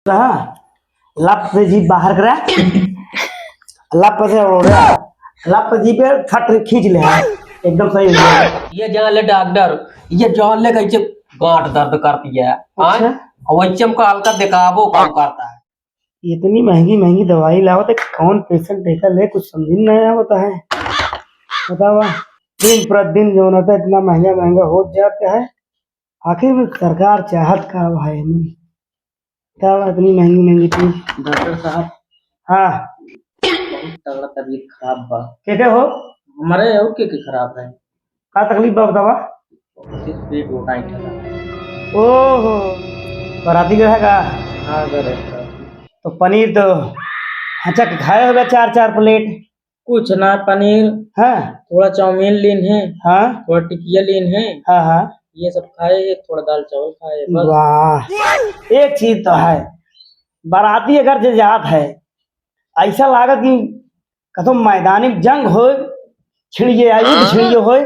लप से जीप बाहर करा लप से उड़ रहा लप जीप पे फट खींच ले एकदम सही हो गया। ये जान ले डॉक्टर ये जान ले कैसे गांठ दर्द करती है। अच्छा वैचम का हल्का दिखावो काम करता है। इतनी महंगी महंगी दवाई लाओ तो कौन पेशेंट देखा ले कुछ समझ नहीं आता है। बताओ दिन प्रतिदिन जो होता है इतना महंगा महंगा हो जाता है। आखिर में सरकार चाहत का है क्या इतनी महंगी महंगी चीज। डॉक्टर साहब हाँ बहुत तगड़ा तबीयत खराब बा। कैसे हो हमारे और के खराब है। क्या तकलीफ बा बतावा। पेट वो टाइट है। ओहो बराती ग्रह का। हाँ तो पनीर तो अच्छा खाए होगा 4-4 प्लेट। कुछ ना पनीर हाँ थोड़ा चाउमीन लीन है हाँ थोड़ा टिकिया लीन है हाँ हाँ ये सब खाए है थोड़ा दाल चावल खाए बस। वाह एक चीज तो है बाराती अगर जे जात है ऐसा लागत कि कतो मैदानी जंग हो छिड़िए युद्ध छिड़िए हो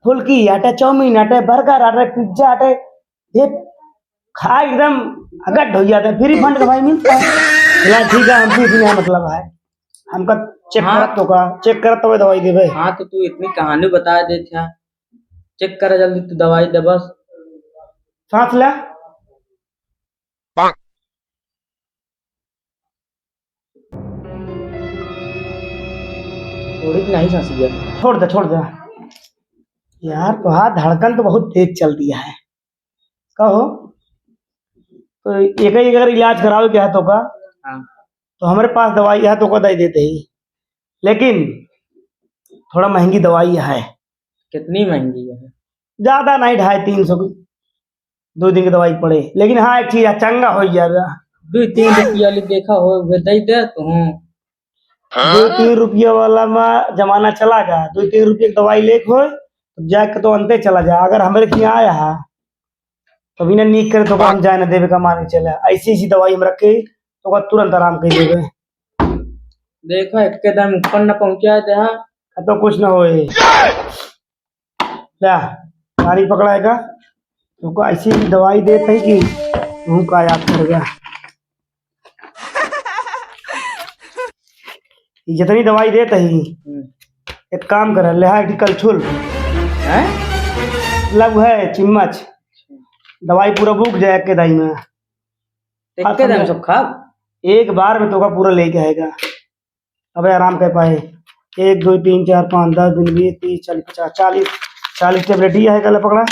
फुल्की आटे चाउमीन आटे बर्गर आटे पिज्जा आटे ये खा एकदम अगट हो जाते हैं। फ्री फंड दवाई मिलता है। चला ठीक है हमसे इतना मतलब है हमका चेक करत तो का चेक करत तो दवाई देवे। हाँ तो तू इतनी कहानी बता दे था चेक कर जल्दी तू दवाई दे बस। सांस ले थोड़ी नहीं सांसी है। छोड़ दे यार तो हाथ धड़कन तो बहुत तेज चल दिया है। कहो तो एक ही अगर इलाज कराओ क्या है तो का हाँ तो हमारे पास दवाई है तो को दे देते ही लेकिन थोड़ा महंगी दवाई है। कितनी महंगी है। ज्यादा नहीं 250-300 की 2 दिन की दवाई पड़े लेकिन हाँ एक चीज है चंगा हो जाएगा। 2-3 रुपया वाली देखा हो वे दे दे तू। 2-3 रुपये वाला में जमाना चला गया। 2-3 रुपये की दवाई लेके हो तो जाके तो अंते चला जाए। अगर हमारे यहाँ आया है तो बिना नीक करे तो हम जाए ना देवे का मान के चला ऐसी ऐसी दवाई हम रखे तो तुरंत आराम कर देवे। देखो एक दम ऊपर न पहुंचा दे। हाँ तो कुछ ना होए क्या गाड़ी पकड़ाएगा तुमको ऐसी दवाई देते है कि मुंह का याद कर गया। जितनी दवाई देते ही एक काम कर ले कल छुल हैं लग है चिम्मच दवाई पूरा बुक जाए के दाई में एक दम सब खा एक बार में तो का पूरा लेके आएगा। अबे आराम कर पाए 1 2 3 4 5 10 दिन 20 30 40 50 40 टेबलेट ही है कल पकड़ा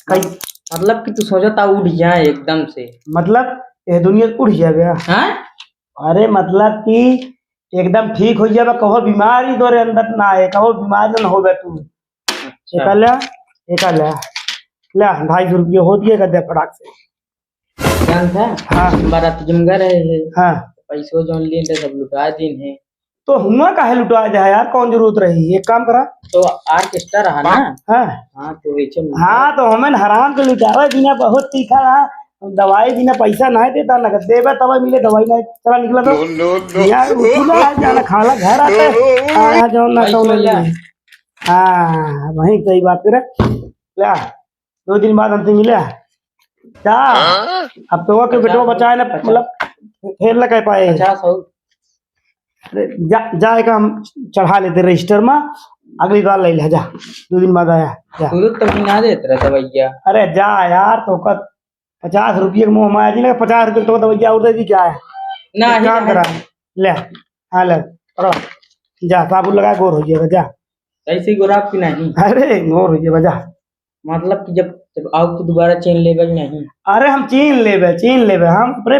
कई मतलब कि तू सोचता उठ जाए एकदम से मतलब ये दुनिया उठ जाएगा। हैं अरे मतलब कि एकदम ठीक हो जाएगा कहो बीमारी तोरे अंदर ना है कहो बीमारी ना होगा तू। अच्छा। एक ले 250 रुपये हो दिए गद्दे फटाक से। जान था हाँ बारात जमगा रहे हैं हाँ पैसों जो लिए थे सब लुटा दिन है तो हुआ काहे लुटा जाए यार कौन जरूरत रही एक काम करा तो आर्केस्ट्रा रहा ना। हाँ हाँ तो वैसे हाँ तो हमें हराम के लुटावे बिना बहुत तीखा रहा दवाई बिना पैसा नहीं देता नगद देवे तब मिले दवाई नहीं चला निकला तो यार उठना है जाना खाला घर आते आया जाओ ना तो नहीं। हाँ वही सही बात करे क्या 2 दिन बाद हमसे मिले क्या अब तो के बेटो बचाए ना मतलब फेर लगा पाए 50 हो जाएगा हम चढ़ा लेते रजिस्टर में अगली बार ले ले जा 2 दिन बाद आया जा तू तो ना देते रहा दवाइया। अरे जा यार तो 50 रुपये के मुँह में आया जी ना 50 रुपये तो दवाइया और दे दी क्या है ना एक काम करा ले हाँ ले पकड़ो जा साबुन लगा गोर हो जाएगा जा ऐसी गुलाब की नहीं। अरे गोर हो जाएगा जा मतलब कि जब आओ तो दोबारा चेन लेगा ही नहीं। अरे हम चीन लेबे हम अपने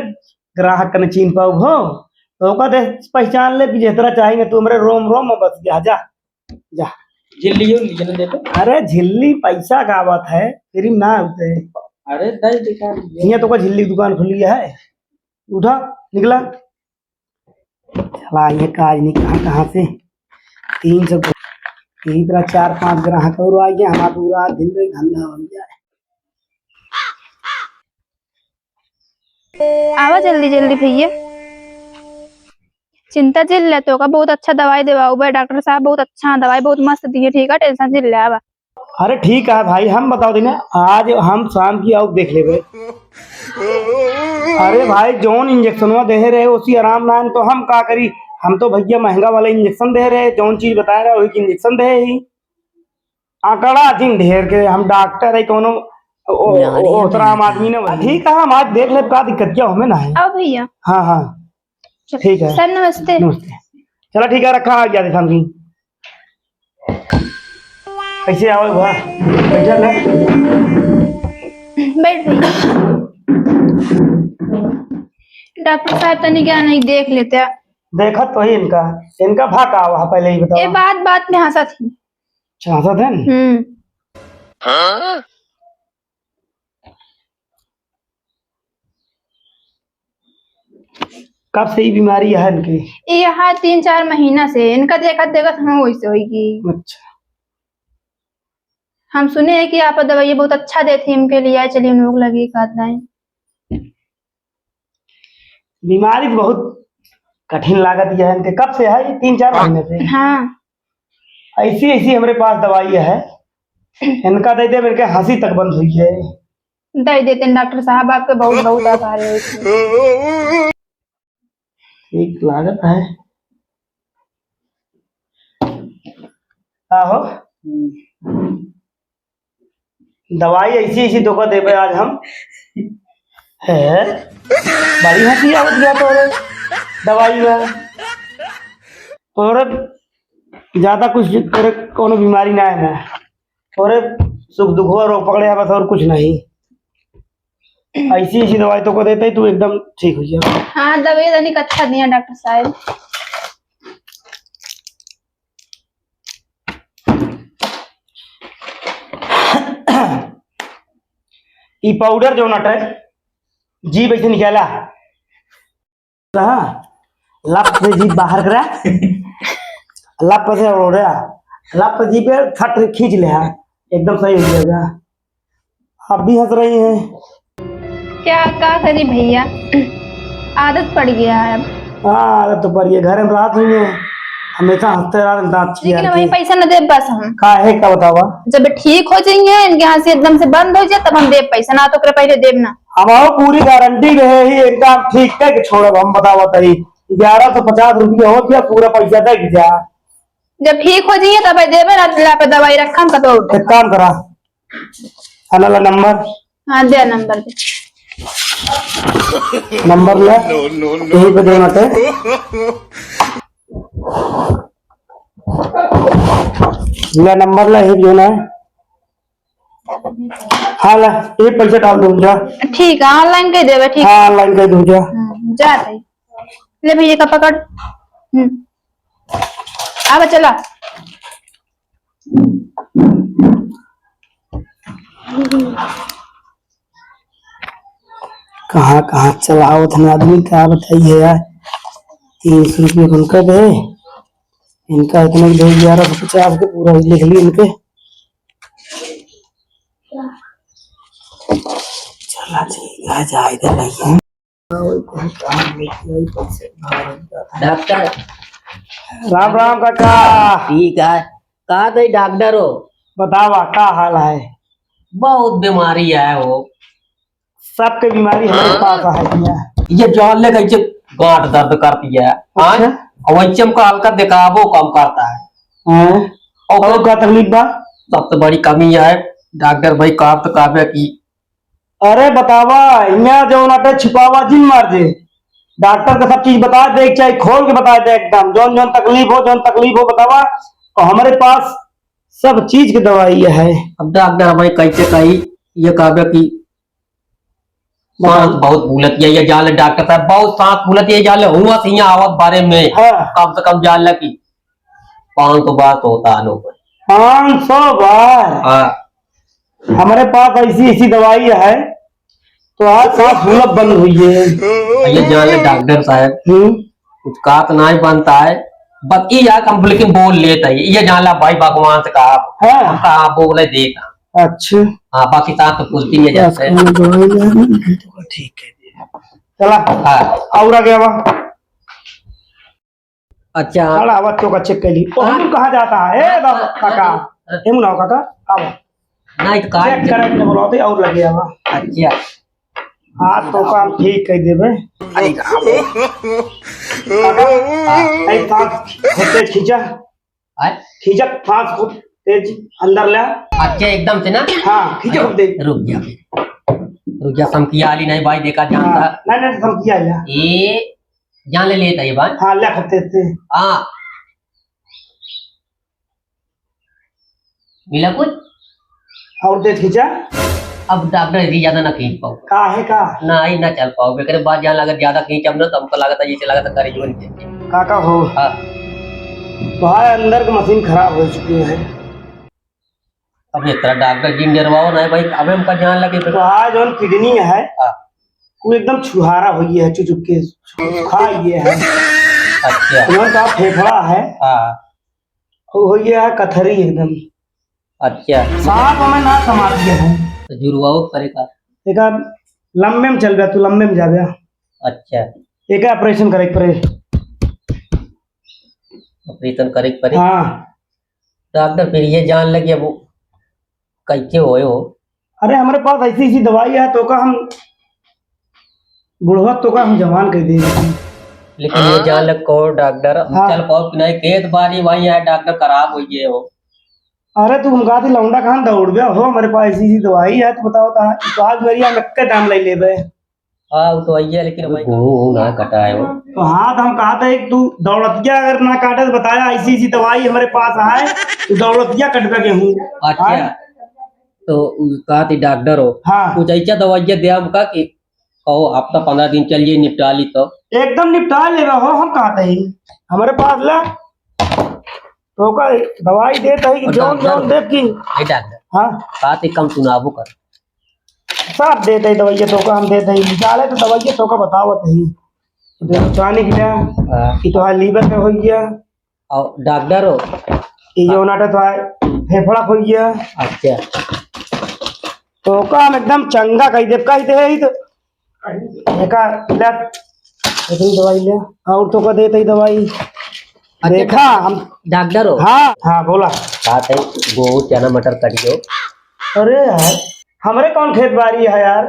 ग्राहक कने चीन पाऊ हो तो कहते पहचान ले जिस तरह चाहिए तू हमारे रोम रोम में बस जा जा जा झिल्ली लीजिए देते। अरे झिल्ली पैसा का बात है फ्री ना होते। अरे दस दिखा यहाँ तो कोई झिल्ली की दुकान खुली है उठा निकला चला ये काज नहीं कहाँ से 300 यही तरह 4-5 ग्राहक और आ गया हमारा पूरा दिन में धंधा बन जाए। आवा जल्दी जल्दी भैया चिंता झेल ले तो का बहुत अच्छा दवाई देवाओ भाई डॉक्टर साहब बहुत अच्छा दवाई बहुत मस्त दी है ठीक है टेंशन झेल ले आवा। अरे ठीक है भाई, हम बताओ देना आज हम शाम की आओ देख लेबे। अरे भाई जौन इंजेक्शन दे रहे उसी आराम ना तो हम का करी। हम तो भैया महंगा वाला इंजेक्शन दे रहे, जौन चीज बताया रहा वही इंजेक्शन दे ही। आंकड़ा जिन ढेर के हम डॉक्टर है कोनो ओतरा आम आदमी ने वही। ठीक है हम आज देख ले, का दिक्कत क्या हमें ना है। आओ भैया। हाँ हाँ ठीक है सर नमस्ते। नमस्ते। चलो ठीक है रखा आ गया शाम की। कैसे आओ हुआ बैठा ले। बैठ भैया। डॉक्टर साहब तनी क्या नहीं देख लेते। देखा तो ही इनका इनका भाका वहाँ पहले ही ये बताओ। बात बात में हंसा थी। चाहता था कब से ही बीमारी है इनकी? ये यहाँ 3-4 महीना से इनका देखा देखा हम वैसे होगी। अच्छा हम सुने हैं कि आप दवाई बहुत अच्छा देते हैं इनके लिए, चलिए उन लोग लगी खाता है। बीमारी तो बहुत कठिन लागत यह है इनके। कब से है? ये 3-4 महीने से। हाँ ऐसी ऐसी हमारे पास दवाई है, इनका दे दे मेरे के हंसी तक बंद हुई है। दे देते हैं डॉक्टर साहब, आपके बहुत बहुत आभार है। एक लागत है आहो। दवाई ऐसी ऐसी धोखा देवे आज हम है। बड़ी हंसी आवत गया तो दवाई में और ज्यादा कुछ तेरे कोनो बीमारी ना है ना और सुख दुख हुआ रोग पकड़े बस और कुछ नहीं। ऐसी ऐसी दवाई तो को देते ही तू एकदम ठीक हो जाए। हाँ दवाई तनिक अच्छा दिया डॉक्टर साहब। ई पाउडर जो नट है जीभ ऐसे निकाला लप से जीभ बाहर करा लप से ओढ़ा लप से जीभ पे फट खींच ले एकदम सही हो जाएगा। आप भी हंस रही हैं। क्या करी भैया, आदत पड़ गया है अब। हाँ आदत तो पड़ गई, घर में रात हुई है हमेशा हंसते रहा अच्छी। लेकिन वही पैसा न दे बस हम का है क्या बतावा। जब ठीक हो जाइए इनके यहाँ से एकदम से बंद हो जाए तब हम दे पैसा, ना तो करे पहले देव ना। हमारा पूरी गारंटी रहे ही इनका ठीक है छोड़ो हम बतावा तरी 1150 रुपया हो गया पूरा पैसा दे जा। जब ठीक हो जाइए तब देवे ना, ला पे दवाई रखा तब। एक काम करा अनला नंबर। हाँ दे नंबर दे। नंबर ले यही पे देना थे। ले नंबर ले ही देना है। हाँ ले ये पैसे डाल दूँ जा। ठीक है ऑनलाइन कह देवे। ठीक हाँ ऑनलाइन कर दूँ जा। जा रही ले भैया का पकड़। अब चला। कहाँ कहाँ चलाओ थे आदमी क्या बताइए यार। 300 रुपये उनका दे इनका इतने दे 1150 के पूरा लिख ली इनके। चला ठीक है जा इधर नहीं डॉक्टर राम राम काका। ठीक है। कहा थे डॉक्टर हो? बतावा का हाल है? बहुत बीमारी है वो। सबके बीमारी हमारे पास है भैया। ये जान ले कैसे गांठ दर्द करती है। अच्छा? और वैसे का हल्का दिखावो कम करता है। और क्या तकलीफ बा? सबसे बड़ी कमी है डॉक्टर भाई काफ तो काफे की। अरे बतावा यहाँ जो नाटे छिपावा जिन मार दे डॉक्टर का सब चीज बता दे, चाहे खोल के बता दे एकदम जौन जौन तकलीफ हो बतावा। और हमारे पास सब चीज की दवाई है। अब डॉक्टर भाई कैसे कही ये काफे की सांस बहुत भूलत है। ये जान ले डॉक्टर साहब बहुत सांस भूलत है। जान ले हुआ थी आवत बारे में। हाँ। कम से कम जान ले की 500 बार तो होता है 500 बार। हाँ। हमारे पास ऐसी ऐसी दवाई है तो आज सांस फूलत बंद हुई है। ये जान ले डॉक्टर साहब कुछ कहा तो नहीं बनता है बस ये यार कम लेकिन बोल लेता है। ये जान ला भाई भगवान से कहा हाँ। कहा बोले देखा। अच्छा हाँ बाकी सांस तो फूलती नहीं जाते। ठीक है चला। हाँ। और आ गया अच्छा बच्चों का चेक कर ली। कहाँ जाता है काका? काका आओ नहीं तो का चेक करे ने बोलते और लगे हवा अच्छा हाथ तो काम ठीक कर देबे अरे काका ऐ सांस होते खींचा आय खींचा सांस को तेज अंदर ले अच्छा एकदम से ना हाँ खींचा खूब तेज रुक जा समकिया आली नहीं भाई देखा जानता नहीं नहीं हम किया या ये जान ले लेता ये बात हाँ ले खूब तेज से हाँ मिला कुछ और तेज खींचा अब डॉक्टर यदि ज्यादा ना खींच पाओ का है का ना ही ना चल पाओ बेकर बाद जान लगा ज्यादा खींच अब ना तो हमको लगा था जैसे लगा था करे जीवन के काका हो हाँ भाई अंदर की मशीन खराब हो चुकी है अब इस तरह डॉक्टर जी डरवाओ ना भाई अब हमका जान लगे तो आज जो किडनी है हाँ। वो एकदम छुहारा हुई है चुचुक के खा ये है अच्छा उन्होंने कहा फेफड़ा है हाँ वो हो गया है कथरी एकदम अच्छा सांप में ना समा दिया है तो जुड़वाओ करेगा एक लंबे में चल गया तू लंबे में जा गया अच्छा एक ऑपरेशन करे पड़े ऑपरेशन करे पड़े हाँ डॉक्टर फिर ये जान लगे अब कैसे होए हो अरे हमारे पास ऐसी ऐसी दवाई है तो का हम बुढ़वा तो का हम जवान कह देंगे लेकिन ये जान लग को डॉक्टर हाँ। चल पाओ कि नहीं खेत बारी भाई है डॉक्टर खराब हो गए हो अरे तू हम कहा थी लौंडा कहाँ दौड़ गया हो हमारे पास ऐसी ऐसी दवाई है तो बताओ तो आज मेरी नक्के दाम ले ले बे हाँ वो तो वही है लेकिन भाई ना कटा है वो तो हाँ तो हम कहा था एक तू दौड़तिया अगर ना काटे तो बताया ऐसी ऐसी दवाई हमारे पास है तो दौड़तिया कट पे गेहूँ अच्छा तो कहा थी डॉक्टर हो हाँ कुछ ऐसा दवाइयाँ दिया हमका कि कहो हफ्ता 15 दिन चलिए निपटा ली तो एकदम निपटा ले हो हम कहा था ही हमारे पास ला तो का दवाई देता है कि और जौन डॉक्टर- जौन देख की है डॉक्टर हाँ कहा थी कम सुनाबो कर सब देते ही दवाइयाँ तो का हम देते ही निकाले तो दवाइयाँ तो का बतावत ही चाने की हाँ। कि तो लीवर पे हो गया और डॉक्टर हो ये जो नाटा तो है फेफड़ा हो गया अच्छा तो का हम एकदम चंगा कही दे कही दे ही तो देखा ले इतनी दवाई ले और तो का देते ही दवाई देखा हम डॉक्टर हो हाँ हाँ बोला कहा था गो चना मटर कटियो अरे यार हमारे कौन खेत बाड़ी है यार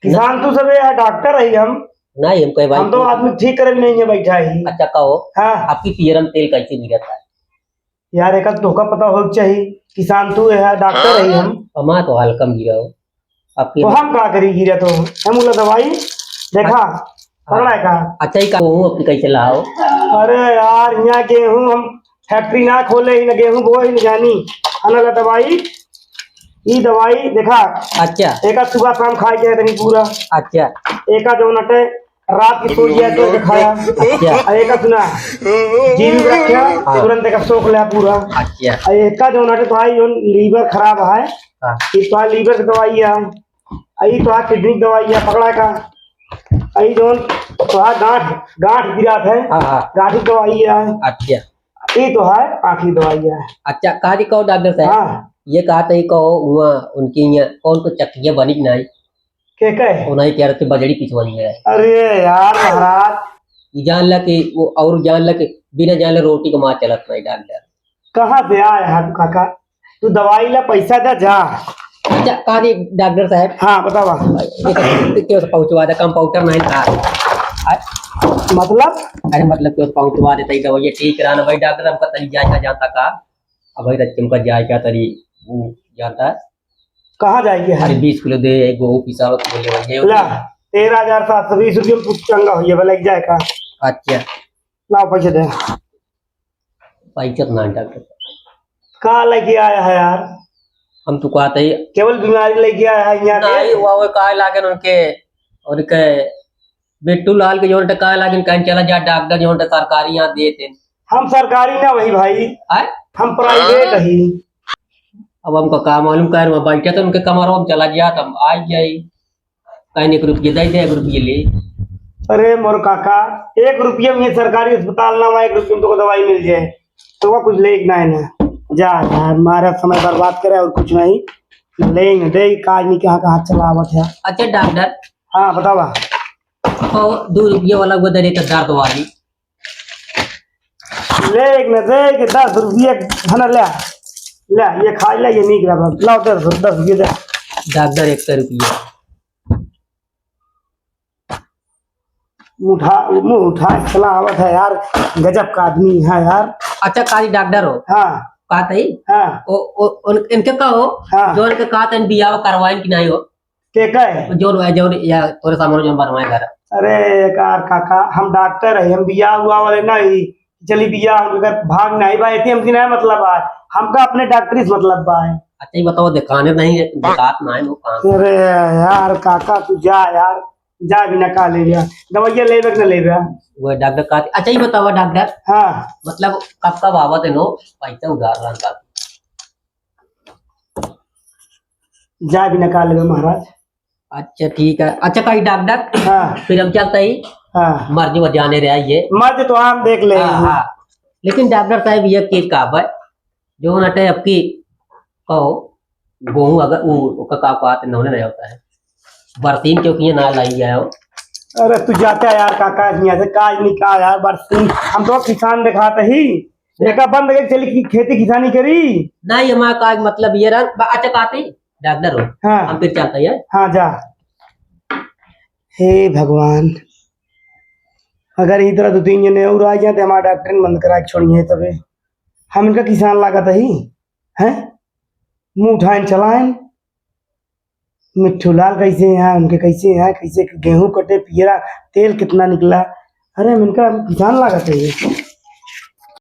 किसान तो सब है डॉक्टर है हम नहीं हम कहे हम तो भाई आदमी ठीक करे भी नहीं है बैठा ही अच्छा कहो हाँ आपकी पियरम तेल कैसे गिरता है यार एक धोखा पता हो चाहिए किसान तू है डॉक्टर है हम हमारा तो हल्कम गिरा हो आपकी तो हम क्या करी गिरा तो हम बोला दवाई देखा पकड़ा है का अच्छा ही कहूँ आपकी कैसे लाओ अरे यार यहाँ गेहूं हम फैक्ट्री ना खोले ही ना गेहूं बोए ही ना जानी अनल दवाई ये दवाई देखा अच्छा एक सुबह शाम खाए के तनी पूरा अच्छा एक जो नटे रात की सो गया तो खाया अच्छा और एक सुना जीव रखा तुरंत एक सोख लिया पूरा अच्छा और एक जो नटे तो आई जो लीवर खराब है हाँ ये तो लीवर की दवाई है आई तो किडनी की दवाई है पकड़ा का आई जो तो गांठ गांठ गिरा है हाँ हाँ गांठ की दवाई है अच्छा ये तो है आखिरी दवाई है अच्छा कहा थी कहो डॉक्टर साहब हाँ ये कहा था कहो वहाँ उनकी यहाँ कौन को चक्कियाँ बनी कि नहीं के कहे उन्हें कह रहे थे बजड़ी पिछवानी है अरे यार महाराज ये जान ला कि वो और जान ला कि बिना जान ला रोटी का माँ चलत नहीं डॉक्टर कहाँ से आया है तू काका तू दवाई ला पैसा दे जा अच्छा कहा थी डॉक्टर साहब हाँ बतावा क्यों से पहुँचवा दे कंपाउंडर नहीं था मतलब अरे मतलब क्यों पहुँचवा देता दवाई ठीक रहना भाई डॉक्टर हमका तरी जायका जानता का अब भाई रच्चे का जायका तरी वो जानता है कहाँ जाएगी अरे है 20 किलो दे गो पिसा बोले भाई ला 13,720 रुपये में कुछ चंगा हुई है लग जाएगा अच्छा लाओ पैसे दे पैसा ना डॉक्टर कहाँ लेके आया है यार हम तो कहते ही केवल बीमारी लेके आया है यहाँ पे? नहीं हुआ वो काय लागे उनके और के बिट्टू लाल के जोन काय लागे कहीं चला जा डॉक्टर जोन सरकारी यहाँ देते हम सरकारी ना वही भाई आय हम प्राइवेट ही अब हमको काम मालूम कर बैठे तो उनके कमरों में चला गया तब आ जाई कहीं 1 रुपये दे दे 1 रुपये ले अरे मोर काका 1 रुपये में ये सरकारी अस्पताल ना 1 रुपये में तो दवाई मिल जाए तो वो कुछ ले ना है ना जा यार हमारा समय बर्बाद करे और कुछ नहीं लेंगे दे काज नहीं कहाँ कहाँ चलावत है अच्छा डॉक्टर हाँ बतावा और 2 रुपये वाला वो दे तो दर्द वाली ले न दे के 10 रुपये धन ले ले ये खा ले, ये नहीं गिरा लाओ 10 रुपये दे। डॉक्टर 100 रुपया मुंह उठा चला आवत है यार, गजब का आदमी है यार। अच्छा काली डॉक्टर हो हाँ कहा था हाँ इनके कहो हाँ। जो इनके कहा था बियाह करवाए कि नहीं हो के कहे जो जो या थोड़े सामान जो बनवाए घर अरे कार काका हम डॉक्टर है, हम बिया हुआ वाले नहीं चली बिया हम घर भाग नहीं भाई थी हमसे नहीं मतलब है, हमका अपने डॉक्टरी से मतलब बा है। अच्छा ये बताओ दिखाने नहीं है दिखात ना है वो काम अरे यार काका तू जा यार, जा बिना का ले लिया दवाइया ले न ले गया। वो डॉक्टर कहा अच्छा ये बताओ डॉक्टर हाँ मतलब कब कब आवत है नो पैसा उधार रहा का जा बिना का ले महाराज। अच्छा ठीक है अच्छा कहीं डॉक्टर हाँ फिर हम चलते ही हाँ मर्जी में जाने रहा ये मर्ज तो हम देख ले। हाँ हाँ लेकिन डॉक्टर साहब ये केस का है जो नटे आपकी कहो गेहूं अगर वो का पात इन्होंने नहीं होता है बरसीन क्योंकि ये ना लाई है हो अरे तू जाता है यार काका यहाँ से काज नहीं का यार बरसीन हम तो किसान दिखाते ही एक बंद करके चली की खेती किसानी करी। नहीं हमारा का मतलब ये रहा अच्छा कहते ही डॉक्टर हो हाँ हम फिर चलते हैं हाँ जा। हे भगवान अगर इधर 2-3 जने और आ जाते हमारा डॉक्टर बंद करा के छोड़िए तबे हम इनका किसान लागत ही हैं मुंह उठाए चलाएं। मिट्ठू लाल कैसे हैं उनके कैसे हैं कैसे गेहूं कटे पियरा तेल कितना निकला, अरे हम इनका किसान लागत है ये।